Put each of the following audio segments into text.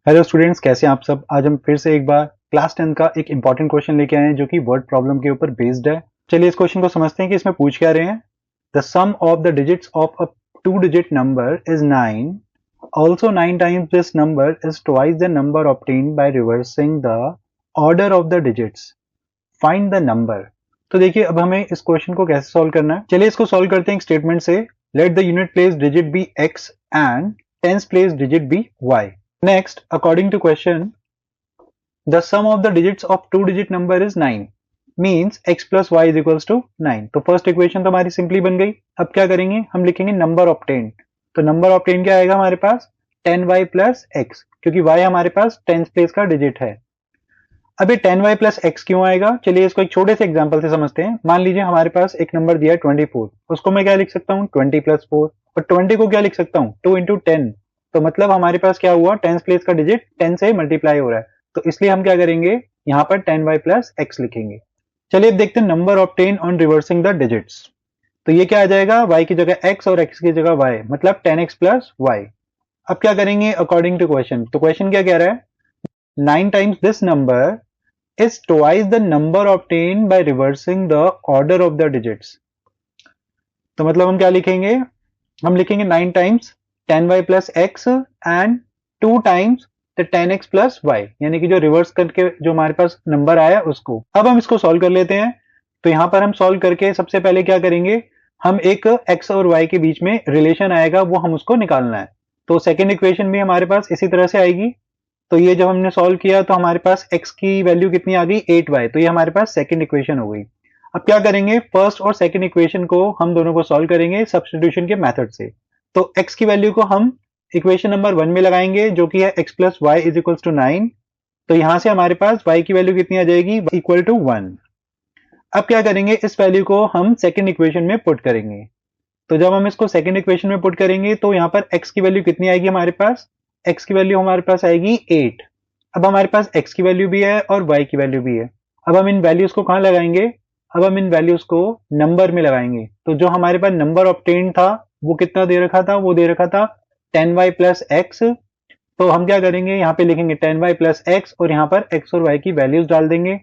Hello students, कैसे हैं आप सब। आज हम फिर से एक बार क्लास 10 का एक इंपॉर्टेंट क्वेश्चन लेके आए हैं जो कि वर्ड प्रॉब्लम के ऊपर बेस्ड है। चलिए इस क्वेश्चन को समझते हैं कि इसमें पूछ क्या रहे हैं। The sum of the digits of a two digit number is 9. Also 9 times this number is twice the number obtained by reversing the order of the digits. Find the number. तो देखिए अब हमें इस क्वेश्चन को कैसे solve करना है। चलिए इसको सॉल्व करते हैं एक स्टेटमेंट से। Let the unit place digit be x and tens place digit be y. Next, according to question, the sum of the digits of two-digit number is 9. Means x plus y is equals to 9. तो first equation तो हमारी simply बन गई। अब क्या करेंगे, हम लिखेंगे नंबर ऑब्टेन्ड। तो नंबर ऑब्टेन्ड क्या आएगा हमारे पास 10y प्लस एक्स, क्योंकि y हमारे पास टेंस प्लेस का डिजिट है। अब ये 10y प्लस एक्स क्यों आएगा, चलिए इसको एक छोटे से एग्जांपल से समझते हैं। मान लीजिए हमारे पास एक नंबर दिया है 24, उसको मैं क्या लिख सकता हूँ 20 प्लस 4, और 20 को क्या लिख सकता हूँ 2 इंटू 10। तो मतलब हमारे पास क्या हुआ, टेंस प्लेस का डिजिट 10 से मल्टीप्लाई हो रहा है, तो इसलिए हम क्या करेंगे यहाँ पर 10y प्लस एक्स लिखेंगे। चलिए अब देखते हैं number obtain on reversing the digits. तो ये क्या आ जाएगा, y की जगह x और x की जगह y, मतलब 10x प्लस वाई। अब क्या करेंगे अकॉर्डिंग टू क्वेश्चन, तो क्वेश्चन क्या कह रहा है 9 times this number is twice the number obtained by reversing the order of the digits. तो मतलब हम क्या लिखेंगे, हम लिखेंगे 9 times 10y plus x and 2 times the 10x plus y, यानी कि जो रिवर्स करके जो हमारे पास नंबर आया उसको। अब हम इसको सॉल्व कर लेते हैं। तो यहां पर हम सॉल्व करके सबसे पहले क्या करेंगे, हम एक x और y के बीच में रिलेशन आएगा वो हम उसको निकालना है। तो सेकेंड इक्वेशन भी हमारे पास इसी तरह से आएगी। तो ये जब हमने सॉल्व किया तो हमारे पास x की वैल्यू कितनी आ गई 8y, तो ये हमारे पास सेकंड इक्वेशन हो गई। अब क्या करेंगे, फर्स्ट और सेकंड इक्वेशन को हम दोनों को सॉल्व करेंगे सब्स्टिट्यूशन के मेथड से। तो x की वैल्यू को हम इक्वेशन नंबर 1 में लगाएंगे जो कि है x plus y is equal to 9। तो यहां से हमारे पास y की वैल्यू कितनी आ जाएगी इक्वल टू 1। अब क्या करेंगे, इस वैल्यू को हम सेकंड इक्वेशन में पुट करेंगे। तो जब हम इसको सेकंड इक्वेशन में पुट करेंगे तो यहाँ पर x की वैल्यू कितनी आएगी हमारे पास, x की वैल्यू हमारे पास आएगी 8। अब हमारे पास x की वैल्यू भी है और y की वैल्यू भी है। अब हम इन वैल्यूज को कहां लगाएंगे, अब हम इन वैल्यूज को नंबर में लगाएंगे। तो जो हमारे पास नंबर ऑब्टेन था वो कितना दे रखा था, वो दे रखा था 10y प्लस एक्स। तो हम क्या करेंगे, यहाँ पे लिखेंगे 10y प्लस एक्स और यहाँ पर x और y की वैल्यूज डाल देंगे।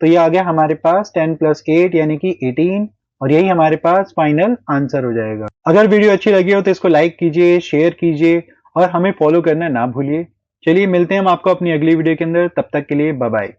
तो ये आ गया हमारे पास 10 प्लस 8 यानी कि 18, और यही हमारे पास फाइनल आंसर हो जाएगा। अगर वीडियो अच्छी लगी हो तो इसको लाइक कीजिए, शेयर कीजिए और हमें फॉलो करना ना भूलिए। चलिए मिलते हैं हम आपको अपनी अगली वीडियो के अंदर, तब तक के लिए बाय बाय।